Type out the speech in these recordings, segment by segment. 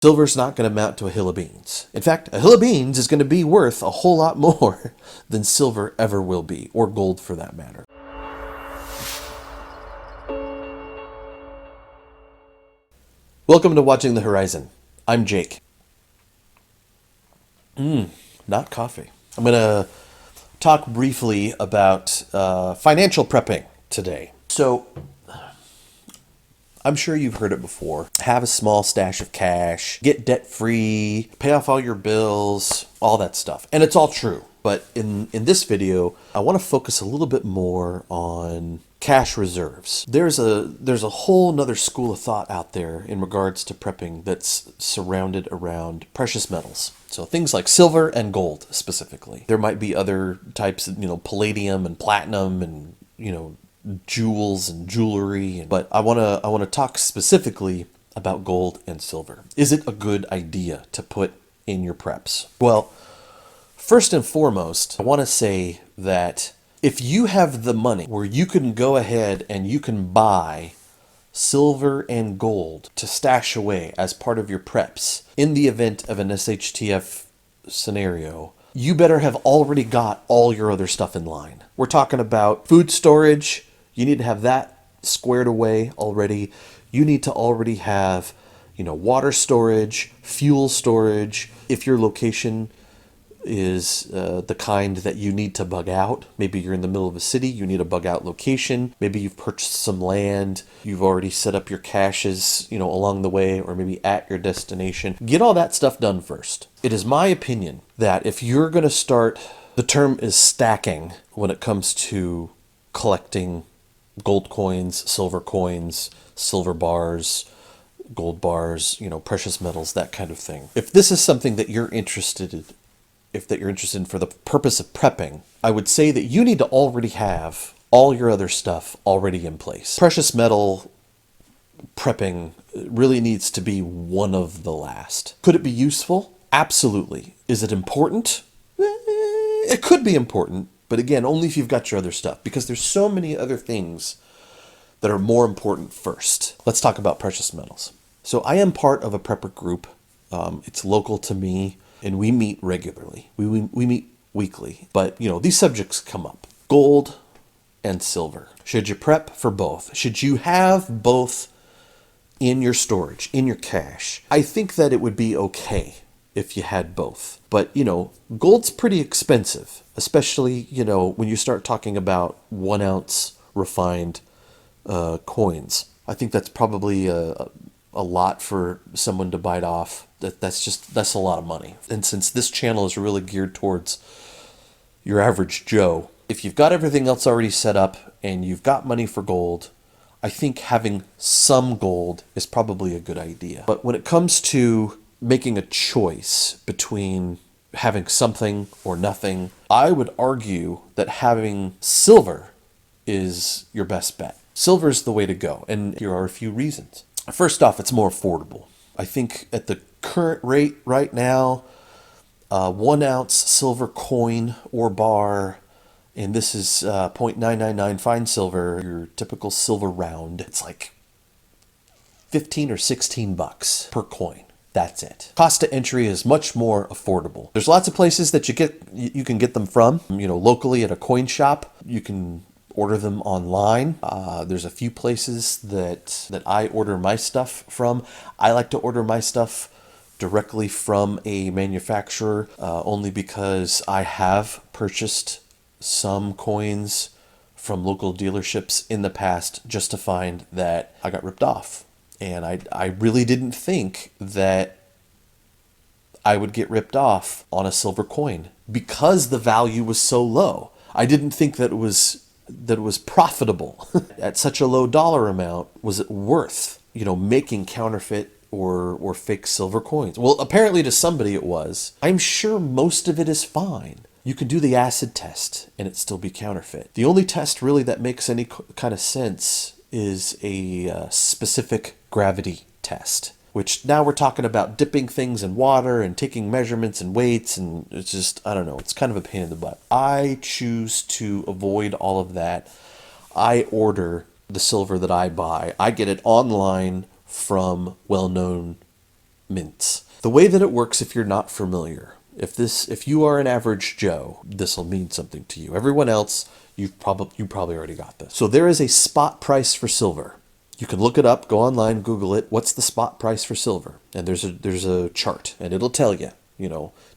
Silver's not going to amount to a hill of beans. In fact, a hill of beans is going to be worth a whole lot more than silver ever will be, or gold for that matter. Welcome to Watching the Horizon. I'm Jake. Not coffee. I'm going to talk briefly about financial prepping today. So, I'm sure you've heard it before. Have a small stash of cash, get debt-free, pay off all your bills, all that stuff. And it's all true. But in this video, I want to focus a little bit more on cash reserves. There's a whole nother school of thought out there in regards to prepping that's surrounded around precious metals. So things like silver and gold specifically. There might be other types, palladium and platinum and, jewels and jewelry, but I want to talk specifically about gold and silver. Is it a good idea to put in your preps? Well, first and foremost, I want to say that if you have the money where you can go ahead and you can buy silver and gold to stash away as part of your preps in the event of an SHTF scenario, you better have already got all your other stuff in line. We're talking about food storage. You need to have that squared away already. You need to already have, water storage, fuel storage. If your location is the kind that you need to bug out, maybe you're in the middle of a city, you need a bug out location. Maybe you've purchased some land, you've already set up your caches, along the way, or maybe at your destination. Get all that stuff done first. It is my opinion that if you're going to start, the term is stacking when it comes to collecting gold coins, silver bars, gold bars, precious metals, that kind of thing. If this is something that you're interested in for the purpose of prepping, I would say that you need to already have all your other stuff already in place. Precious metal prepping really needs to be one of the last. Could it be useful? Absolutely. Is it important? It could be important, but again, only if you've got your other stuff, because there's so many other things that are more important first. Let's talk about precious metals. So I am part of a prepper group. It's local to me, and we meet regularly. We meet weekly. But, these subjects come up. Gold and silver. Should you prep for both? Should you have both in your storage, in your cache? I think that it would be okay if you had both. But, gold's pretty expensive, especially, when you start talking about 1 ounce refined coins. I think that's probably a lot for someone to bite off. That's a lot of money. And since this channel is really geared towards your average Joe, if you've got everything else already set up and you've got money for gold, I think having some gold is probably a good idea. But when it comes to making a choice between having something or nothing, I would argue that having silver is your best bet. Silver is the way to go, and here are a few reasons. First off, it's more affordable. I think at the current rate right now, 1 ounce silver coin or bar, and this is 0.999 fine silver, your typical silver round, it's like 15 or 16 bucks per coin. That's it. Cost to entry is much more affordable. There's lots of places that you can get them from. Locally at a coin shop, you can order them online. There's a few places that I order my stuff from. I like to order my stuff directly from a manufacturer, only because I have purchased some coins from local dealerships in the past just to find that I got ripped off. And I really didn't think that I would get ripped off on a silver coin because the value was so low. I didn't think that it was profitable at such a low dollar amount. Was it worth, making counterfeit or fake silver coins? Well, apparently to somebody it was. I'm sure most of it is fine. You can do the acid test and it still be counterfeit. The only test really that makes any kind of sense is a specific gravity test, which now we're talking about dipping things in water and taking measurements and weights, and it's just, I don't know, it's kind of a pain in the butt. I choose to avoid all of that. I order the silver that I buy. I get it online from well-known mints. The way that it works, if you're not familiar, if you are an average Joe, this will mean something to you. Everyone else, you probably already got this. So there is a spot price for silver. You can look it up, go online, Google it. What's the spot price for silver? And there's a chart, and it'll tell you.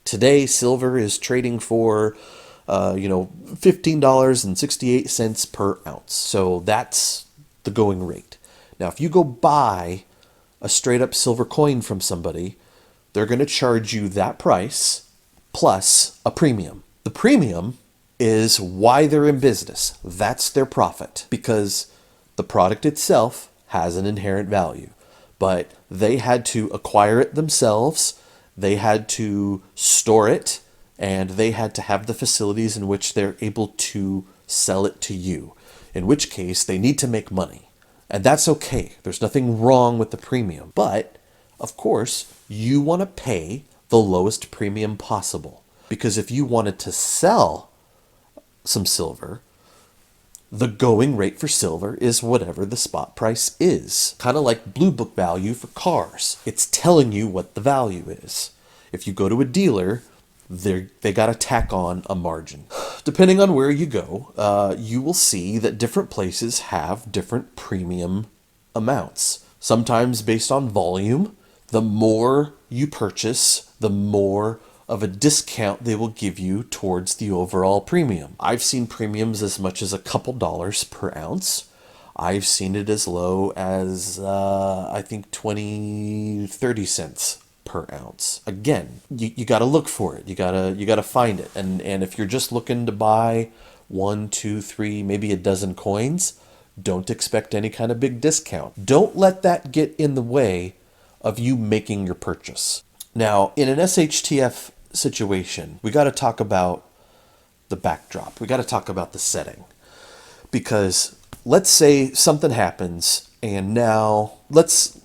Today silver is trading for $15.68 per ounce. So that's the going rate. Now, if you go buy a straight up silver coin from somebody, they're going to charge you that price plus a premium. The premium is why they're in business. That's their profit, because the product itself has an inherent value, but they had to acquire it themselves. They had to store it, and they had to have the facilities in which they're able to sell it to you, in which case they need to make money. And that's okay. There's nothing wrong with the premium. But, of course, you want to pay the lowest premium possible. Because if you wanted to sell some silver, the going rate for silver is whatever the spot price is. Kind of like Blue Book value for cars. It's telling you what the value is. If you go to a dealer, they got to tack on a margin. Depending on where you go, you will see that different places have different premium amounts. Sometimes based on volume, the more you purchase, the more of a discount they will give you towards the overall premium. I've seen premiums as much as a couple dollars per ounce. I've seen it as low as, I think 20, 30 cents per ounce. Again, you got to look for it. You got to find it. And if you're just looking to buy 1, 2, 3, maybe a dozen coins, don't expect any kind of big discount. Don't let that get in the way of you making your purchase. Now, in an SHTF situation, we got to talk about the backdrop. We got to talk about the setting. Because let's say something happens, and now let's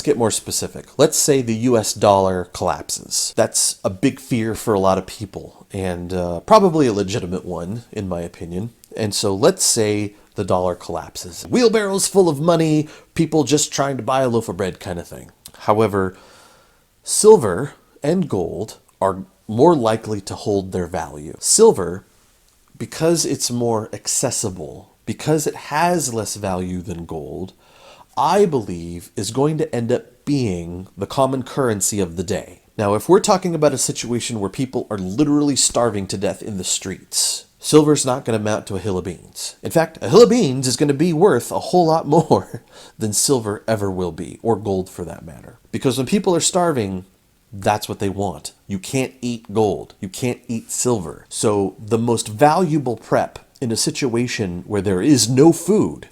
get more specific. Let's say the US dollar collapses. That's a big fear for a lot of people, and probably a legitimate one, in my opinion. And so let's say the dollar collapses. Wheelbarrows full of money, people just trying to buy a loaf of bread kind of thing. However, silver and gold are more likely to hold their value. Silver, because it's more accessible, because it has less value than gold, I believe is going to end up being the common currency of the day. Now, if we're talking about a situation where people are literally starving to death in the streets, silver's not going to amount to a hill of beans. In fact, a hill of beans is going to be worth a whole lot more than silver ever will be, or gold for that matter. Because when people are starving, that's what they want. You can't eat gold. You can't eat silver. So the most valuable prep in a situation where there is no food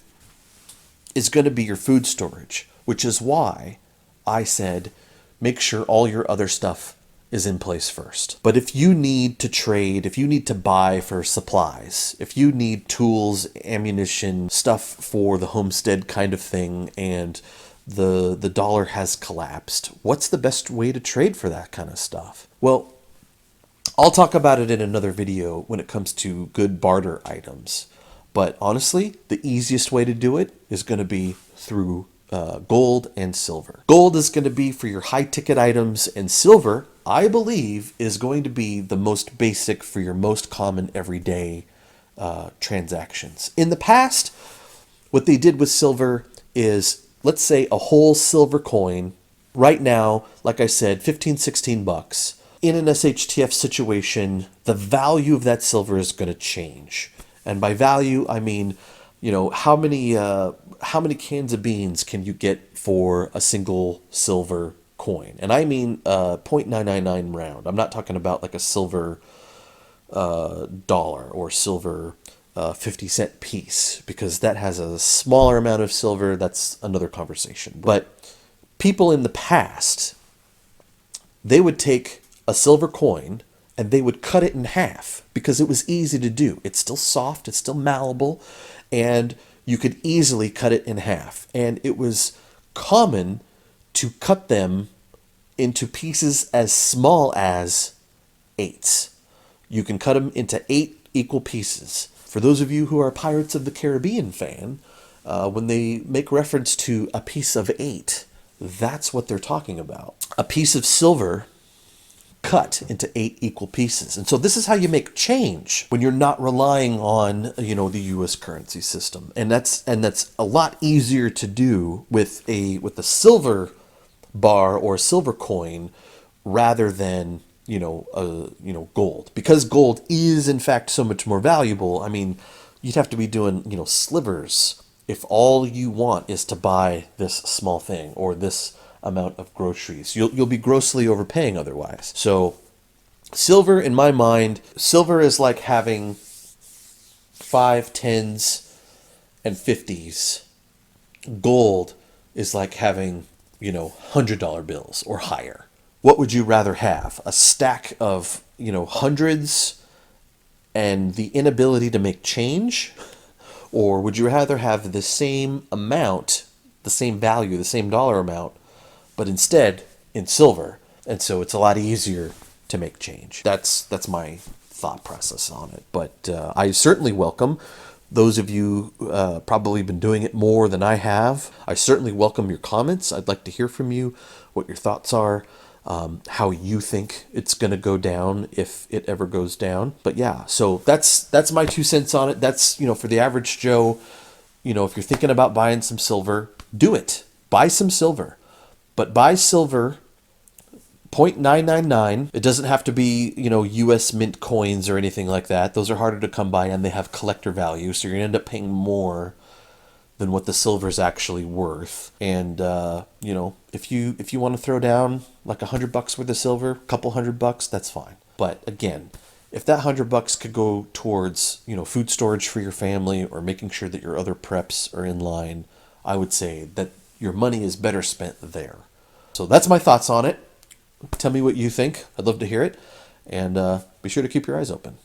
is going to be your food storage, which is why I said make sure all your other stuff is in place first. But if you need to trade, if you need to buy for supplies, if you need tools, ammunition, stuff for the homestead kind of thing, and the dollar has collapsed, what's the best way to trade for that kind of stuff? Well, I'll talk about it in another video when it comes to good barter items. But honestly, the easiest way to do it is going to be through gold and silver. Gold is going to be for your high-ticket items, and silver, I believe, is going to be the most basic for your most common everyday transactions. In the past, what they did with silver is, let's say a whole silver coin, right now, like I said, 15, 16 bucks. In an SHTF situation, the value of that silver is going to change. And by value, I mean, how many cans of beans can you get for a single silver coin? And I mean 0.999 round. I'm not talking about like a silver dollar or silver 50-cent piece, because that has a smaller amount of silver. That's another conversation. But people in the past, they would take a silver coin and they would cut it in half because it was easy to do. It's still soft, it's still malleable, and you could easily cut it in half. And it was common to cut them into pieces as small as eighths. You can cut them into 8 equal pieces. For those of you who are Pirates of the Caribbean fan, when they make reference to a piece of 8, That's what they're talking about. A piece of silver cut into 8 equal pieces. And so this is how you make change when you're not relying on, the US currency system. And that's a lot easier to do with a silver bar or a silver coin rather than, gold. Because gold is in fact so much more valuable. I mean, you'd have to be doing, slivers if all you want is to buy this small thing or this amount of groceries. You'll be grossly overpaying otherwise. So silver, in my mind, silver is like having 5, 10s, and 50s. Gold is like having, $100 bills or higher. What would you rather have? A stack of, hundreds and the inability to make change? Or would you rather have the same amount, the same value, the same dollar amount, but instead in silver? And so it's a lot easier to make change. That's my thought process on it. But I certainly welcome those of you probably been doing it more than I have. I certainly welcome your comments. I'd like to hear from you what your thoughts are, how you think it's going to go down if it ever goes down. But yeah, so that's my 2 cents on it. That's, for the average Joe, if you're thinking about buying some silver, do it. Buy some silver. But buy silver 0.999. It doesn't have to be, US mint coins or anything like that. Those are harder to come by and they have collector value. So you're going to end up paying more than what the silver is actually worth. And, if you want to throw down like $100 worth of silver, a couple $100, that's fine. But again, if that $100 could go towards, food storage for your family or making sure that your other preps are in line, I would say that your money is better spent there. So that's my thoughts on it. Tell me what you think. I'd love to hear it. And be sure to keep your eyes open.